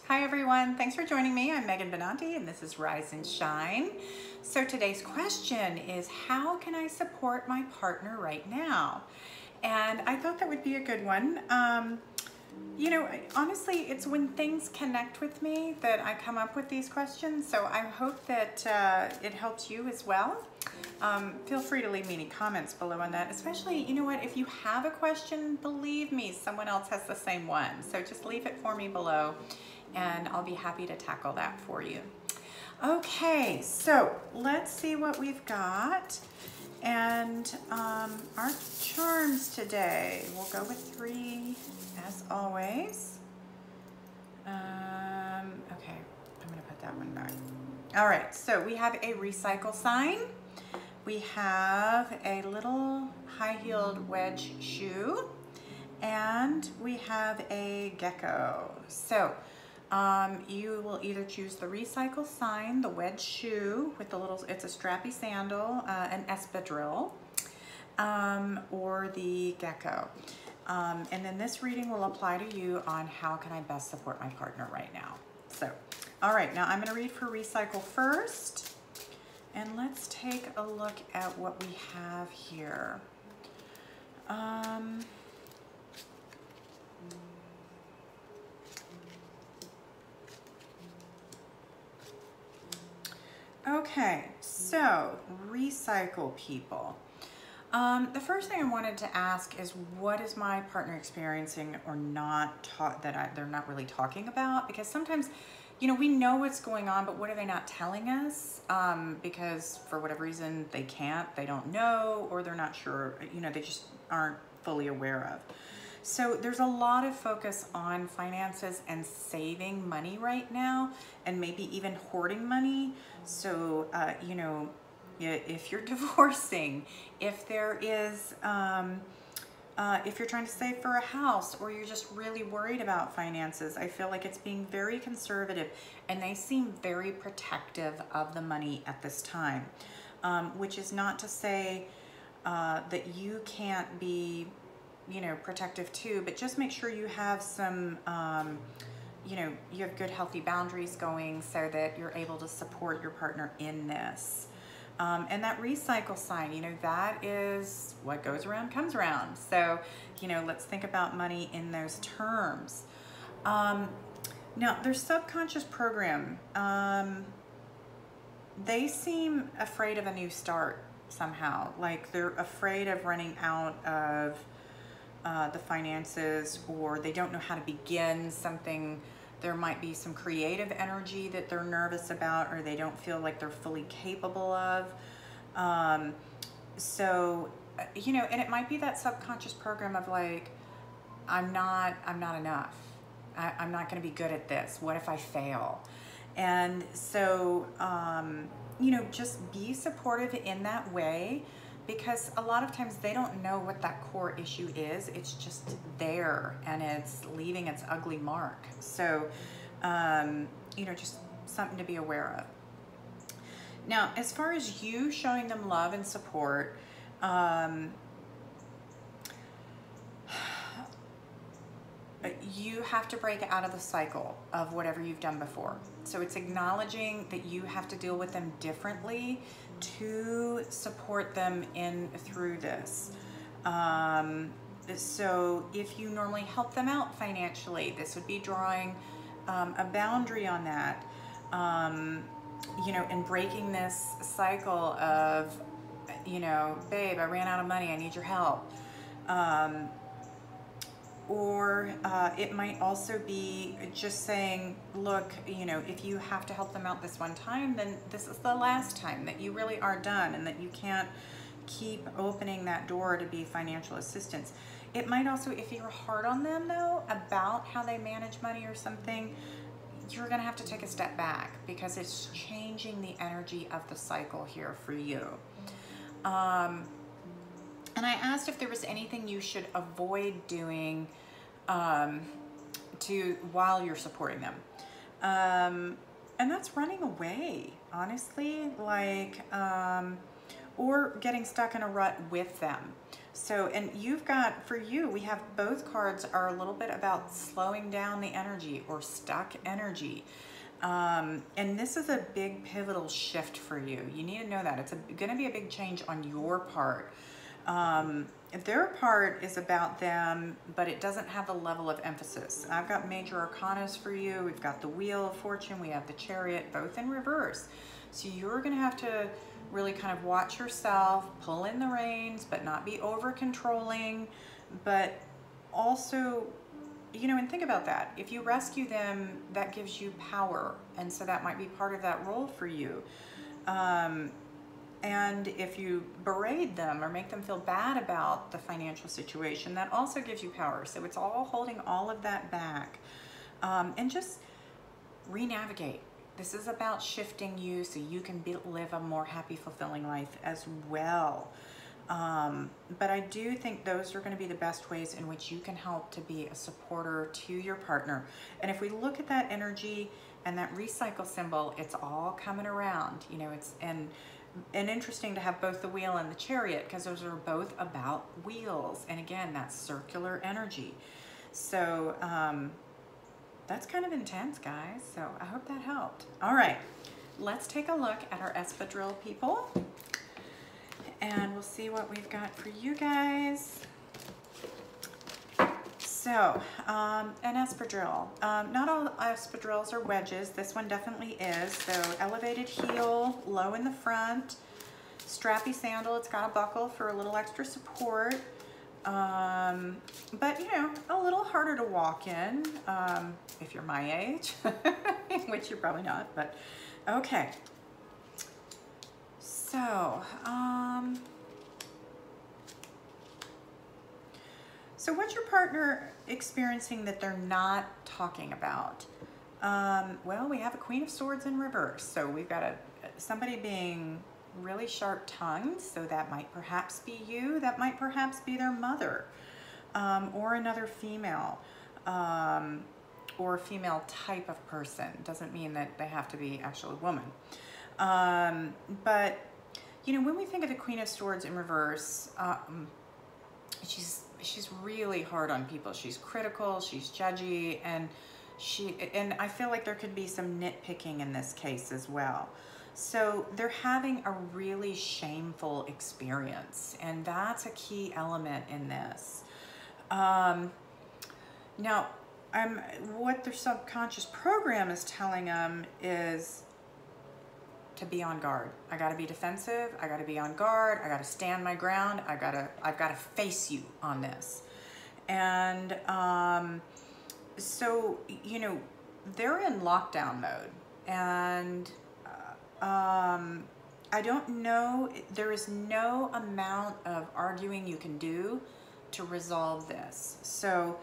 Hi everyone, thanks for joining me. I'm Megan Benanti and this is Rise and Shine. So today's question is, how can I support my partner right now? And I thought that would be a good one. Honestly, it's when things connect with me that I come up with these questions. So I hope that it helps you as well. Feel free to leave me any comments below on that. Especially, you know what, if you have a question, believe me, someone else has the same one. So just leave it for me below and I'll be happy to tackle that for you. Okay, so let's see what we've got. And our charms today, we'll go with 3 as always. Okay, I'm gonna put that one back. All right, so we have a recycle sign. We have a little high-heeled wedge shoe, and we have a gecko. So you will either choose the recycle sign, the wedge shoe with the little, it's a strappy sandal, an espadrille, or the gecko. And then this reading will apply to you on how can I best support my partner right now. So, all right, now I'm gonna read for recycle first. And let's take a look at what we have here. Okay, so recycle people. The first thing I wanted to ask is, what is my partner experiencing or not they're not really talking about? Because sometimes, you know, we know what's going on, but what are they not telling us? Because for whatever reason they can't, they don't know, or they're not sure, you know, they just aren't fully aware of. So there's a lot of focus on finances and saving money right now, and maybe even hoarding money. So, you know, if you're divorcing, if there is, if you're trying to save for a house, or you're just really worried about finances, I feel like it's being very conservative, and they seem very protective of the money at this time, which is not to say that you can't be, you know, protective too, but just make sure you have some, you know, you have good healthy boundaries going so that you're able to support your partner in this. And that recycle sign, you know, that is what goes around comes around. So, you know, let's think about money in those terms. Now, their subconscious program, they seem afraid of a new start somehow. Like they're afraid of running out of the finances, or they don't know how to begin something. There might be some creative energy that they're nervous about, or they don't feel like they're fully capable of. So, you know, and it might be that subconscious program of like, I'm not enough. I'm not going to be good at this. What if I fail? And so, you know, just be supportive in that way, because a lot of times they don't know what that core issue is. It's just there and it's leaving its ugly mark. So, you know, just something to be aware of. Now, as far as you showing them love and support, you have to break out of the cycle of whatever you've done before. So it's acknowledging that you have to deal with them differently to support them through this. So if you normally help them out financially, this would be drawing a boundary on that, you know, and breaking this cycle of, you know, babe, I ran out of money, I need your help. Or it might also be just saying, look, you know, if you have to help them out this one time, then this is the last time, that you really are done, and that you can't keep opening that door to be financial assistance. It might also, if you're hard on them though about how they manage money or something, you're gonna have to take a step back, because it's changing the energy of the cycle here for you. And I asked if there was anything you should avoid doing while you're supporting them. And that's running away, honestly. Like, or getting stuck in a rut with them. So, and you've got, for you, we have both cards are a little bit about slowing down the energy or stuck energy. And this is a big pivotal shift for you. You need to know that. It's going to be a big change on your part. Their part is about them, but it doesn't have the level of emphasis. I've got major arcanas for you. We've got the Wheel of Fortune. We have the Chariot, both in reverse. So you're going to have to really kind of watch yourself, pull in the reins, but not be over controlling, but also, you know, and think about that. If you rescue them, that gives you power. And so that might be part of that role for you. And if you berate them or make them feel bad about the financial situation, that also gives you power. So it's all holding all of that back. And just re-navigate. This is about shifting you so you can live a more happy, fulfilling life as well. But I do think those are going to be the best ways in which you can help to be a supporter to your partner. And if we look at that energy and that recycle symbol, it's all coming around, you know, and interesting to have both the Wheel and the Chariot, because those are both about wheels. And again, that's circular energy. So, that's kind of intense, guys. So I hope that helped. All right, let's take a look at our espadrille people. And we'll see what we've got for you guys. So, an espadrille. Not all espadrilles are wedges. This one definitely is. So, elevated heel, low in the front, strappy sandal. It's got a buckle for a little extra support. But, you know, a little harder to walk in if you're my age, which you're probably not, but okay. So, so what's your partner experiencing that they're not talking about? Well, we have a Queen of Swords in reverse. So we've got somebody being really sharp-tongued. So that might perhaps be you. That might perhaps be their mother, or another female, or a female type of person. Doesn't mean that they have to be actually a woman. But you know, when we think of the Queen of Swords in reverse, she's really hard on people. She's critical, she's judgy, and I feel like there could be some nitpicking in this case as well. So they're having a really shameful experience, and that's a key element in this. Now, what their subconscious program is telling them is to be on guard. I got to be defensive. I got to be on guard. I got to stand my ground. I've got to face you on this. And so, you know, they're in lockdown mode, and I don't know, there is no amount of arguing you can do to resolve this. So,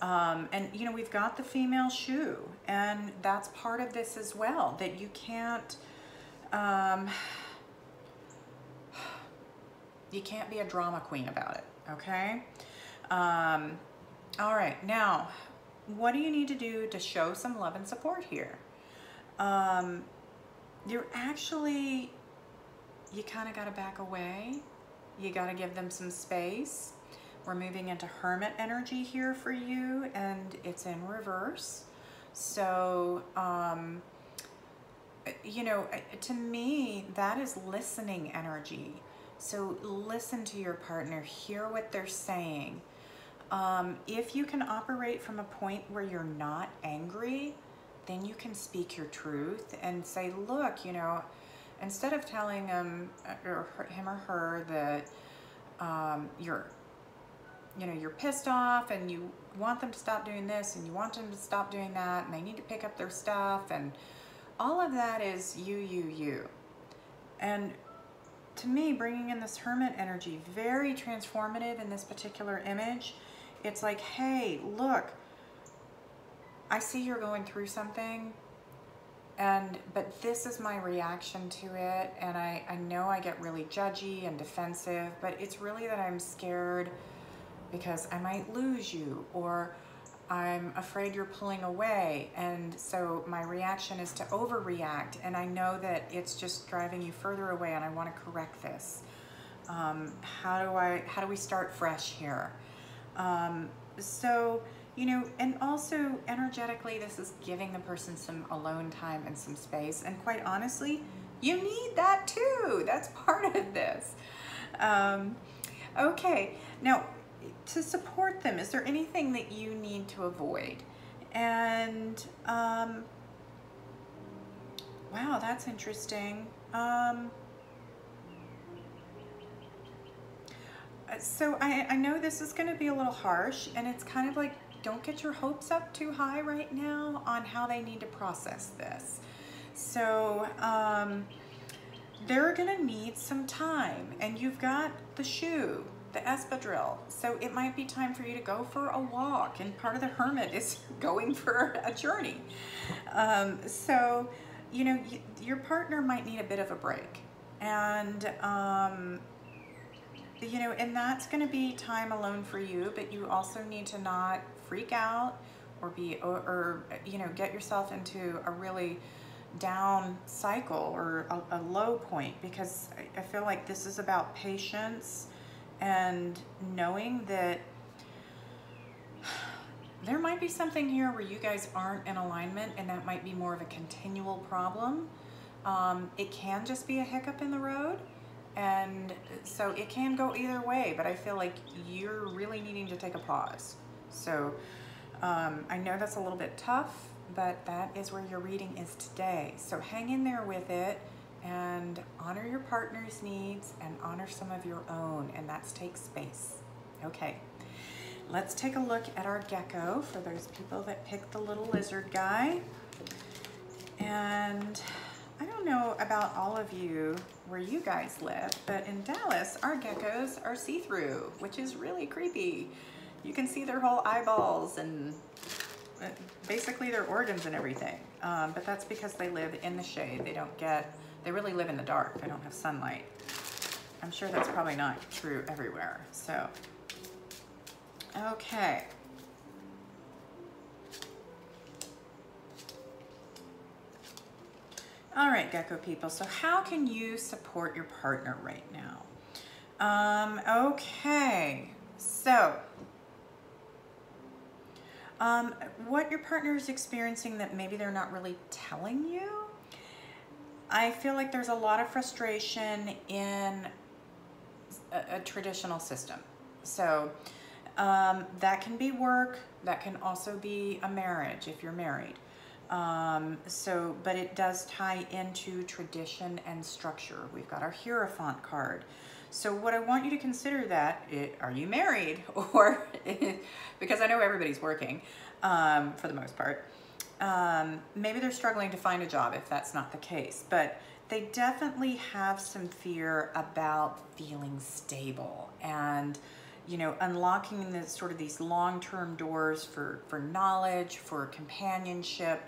and you know, we've got the female shoe, and that's part of this as well, that you can't, you can't be a drama queen about it, okay? All right, now, what do you need to do to show some love and support here? You're actually, you kind of got to back away. You got to give them some space. We're moving into Hermit energy here for you, and it's in reverse. So, you know, to me, that is listening energy. So listen to your partner, hear what they're saying. If you can operate from a point where you're not angry, then you can speak your truth and say, look, you know, instead of telling him or her that you're pissed off and you want them to stop doing this and you want them to stop doing that and they need to pick up their stuff, and all of that is you. And to me, bringing in this Hermit energy, very transformative in this particular image. It's like, hey, look, I see you're going through something, but this is my reaction to it, and I know I get really judgy and defensive, but it's really that I'm scared because I might lose you, or I'm afraid you're pulling away, and so my reaction is to overreact, and I know that it's just driving you further away, and I want to correct this. How do we start fresh here? So, you know, and also energetically, this is giving the person some alone time and some space. And quite honestly, you need that too. That's part of this. Okay, now to support them, is there anything that you need to avoid? And wow, that's interesting. So I know this is going to be a little harsh, and it's kind of like, don't get your hopes up too high right now on how they need to process this. So they're going to need some time, and you've got the shoe, the espadrille, so it might be time for you to go for a walk, and part of the hermit is going for a journey. So, you know, your partner might need a bit of a break, and you know, and that's going to be time alone for you, but you also need to not freak out or you know, get yourself into a really down cycle or a low point, because I feel like this is about patience and knowing that there might be something here where you guys aren't in alignment, and that might be more of a continual problem. It can just be a hiccup in the road. And so it can go either way, but I feel like you're really needing to take a pause. So I know that's a little bit tough, but that is where your reading is today. So hang in there with it and honor your partner's needs and honor some of your own, and that's take space. Okay, let's take a look at our gecko for those people that picked the little lizard guy. And I don't know about all of you where you guys live, but in Dallas, our geckos are see-through, which is really creepy. You can see their whole eyeballs and basically their organs and everything. But that's because they live in the shade. They really live in the dark. They don't have sunlight. I'm sure that's probably not true everywhere. So, okay. All right, gecko people, so how can you support your partner right now? Okay, so what your partner is experiencing that maybe they're not really telling you, I feel like there's a lot of frustration in a traditional system. So that can be work, that can also be a marriage if you're married. But it does tie into tradition and structure. We've got our Hierophant card. So what I want you to consider are you married? Or, because I know everybody's working, for the most part. Maybe they're struggling to find a job if that's not the case, but they definitely have some fear about feeling stable and, you know, unlocking the sort of these long-term doors for knowledge, for companionship,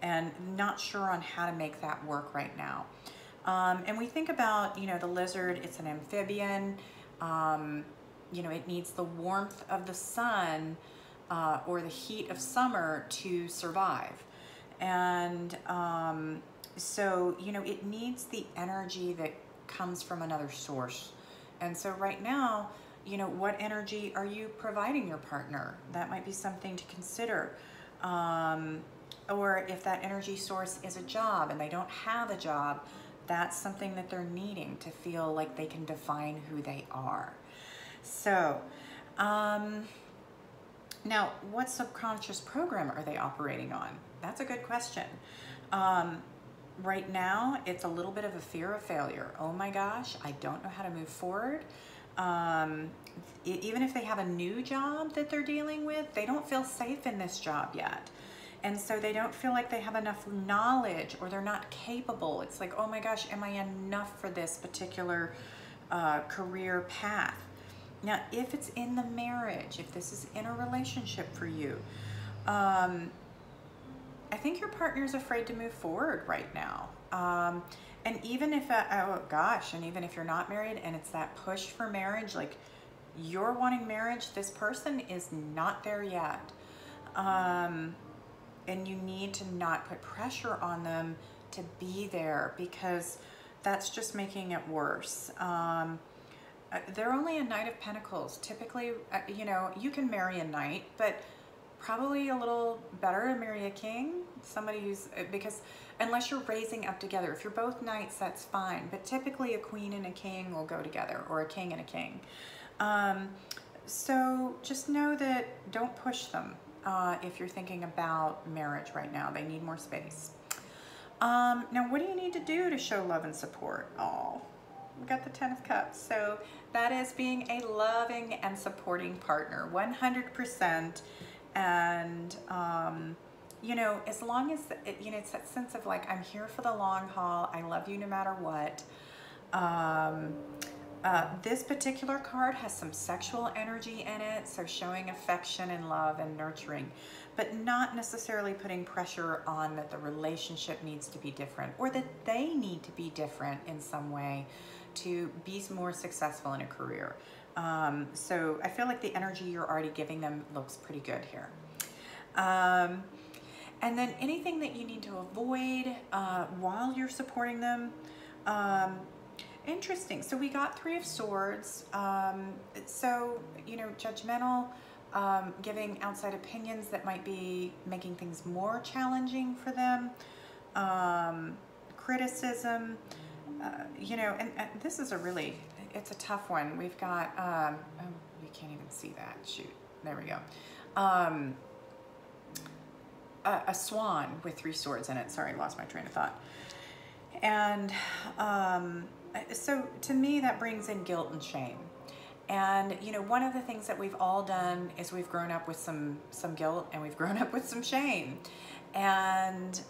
and not sure on how to make that work right now. And we think about, you know, the lizard, it's an amphibian, you know, it needs the warmth of the sun or the heat of summer to survive. And so, you know, it needs the energy that comes from another source. And so right now, you know, what energy are you providing your partner? That might be something to consider. Or if that energy source is a job and they don't have a job, that's something that they're needing to feel like they can define who they are. So, now what subconscious program are they operating on? That's a good question. Right now, it's a little bit of a fear of failure. Oh my gosh, I don't know how to move forward. Even if they have a new job that they're dealing with, they don't feel safe in this job yet. And so they don't feel like they have enough knowledge, or they're not capable. It's like, oh my gosh, am I enough for this particular career path? Now, if it's in the marriage, if this is in a relationship for you, I think your partner's afraid to move forward right now. And even if, oh gosh, and even if you're not married and it's that push for marriage, like you're wanting marriage, this person is not there yet. And you need to not put pressure on them to be there, because that's just making it worse. they're only a Knight of Pentacles. Typically, you know, you can marry a Knight, but probably a little better to marry a King. Somebody who's, because unless you're raising up together. If you're both Knights, that's fine. But typically a Queen and a King will go together, or a King and a King. So just know that don't push them if you're thinking about marriage right now. They need more space. Now, what do you need to do to show love and support? Oh, we got the 10 of Cups. So that is being a loving and supporting partner, 100%. And, you know, as long as, you know, it's that sense of like, I'm here for the long haul. I love you no matter what. This particular card has some sexual energy in it, so showing affection and love and nurturing, but not necessarily putting pressure on that the relationship needs to be different or that they need to be different in some way to be more successful in a career. So I feel like the energy you're already giving them looks pretty good here. And then anything that you need to avoid while you're supporting them. Interesting. So we got 3 of Swords. So, you know, judgmental, giving outside opinions that might be making things more challenging for them. Criticism, you know, and this is a really, it's a tough one. We've got, oh, you can't even see that. Shoot. There we go. A swan with 3 swords in it. Sorry, lost my train of thought. And so to me, that brings in guilt and shame. And, you know, one of the things that we've all done is we've grown up with some guilt and we've grown up with some shame. And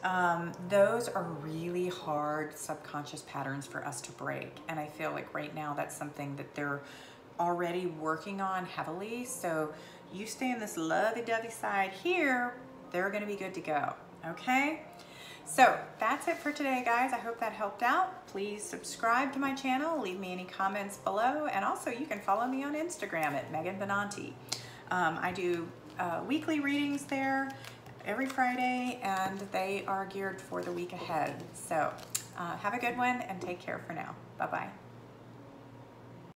those are really hard subconscious patterns for us to break. And I feel like right now that's something that they're already working on heavily. So you stay in this lovey-dovey side here, they're going to be good to go. Okay? So that's it for today, guys. I hope that helped out. Please subscribe to my channel. Leave me any comments below. And also you can follow me on Instagram at Megan Benanti. I do weekly readings there every Friday, and they are geared for the week ahead. So have a good one and take care for now. Bye-bye.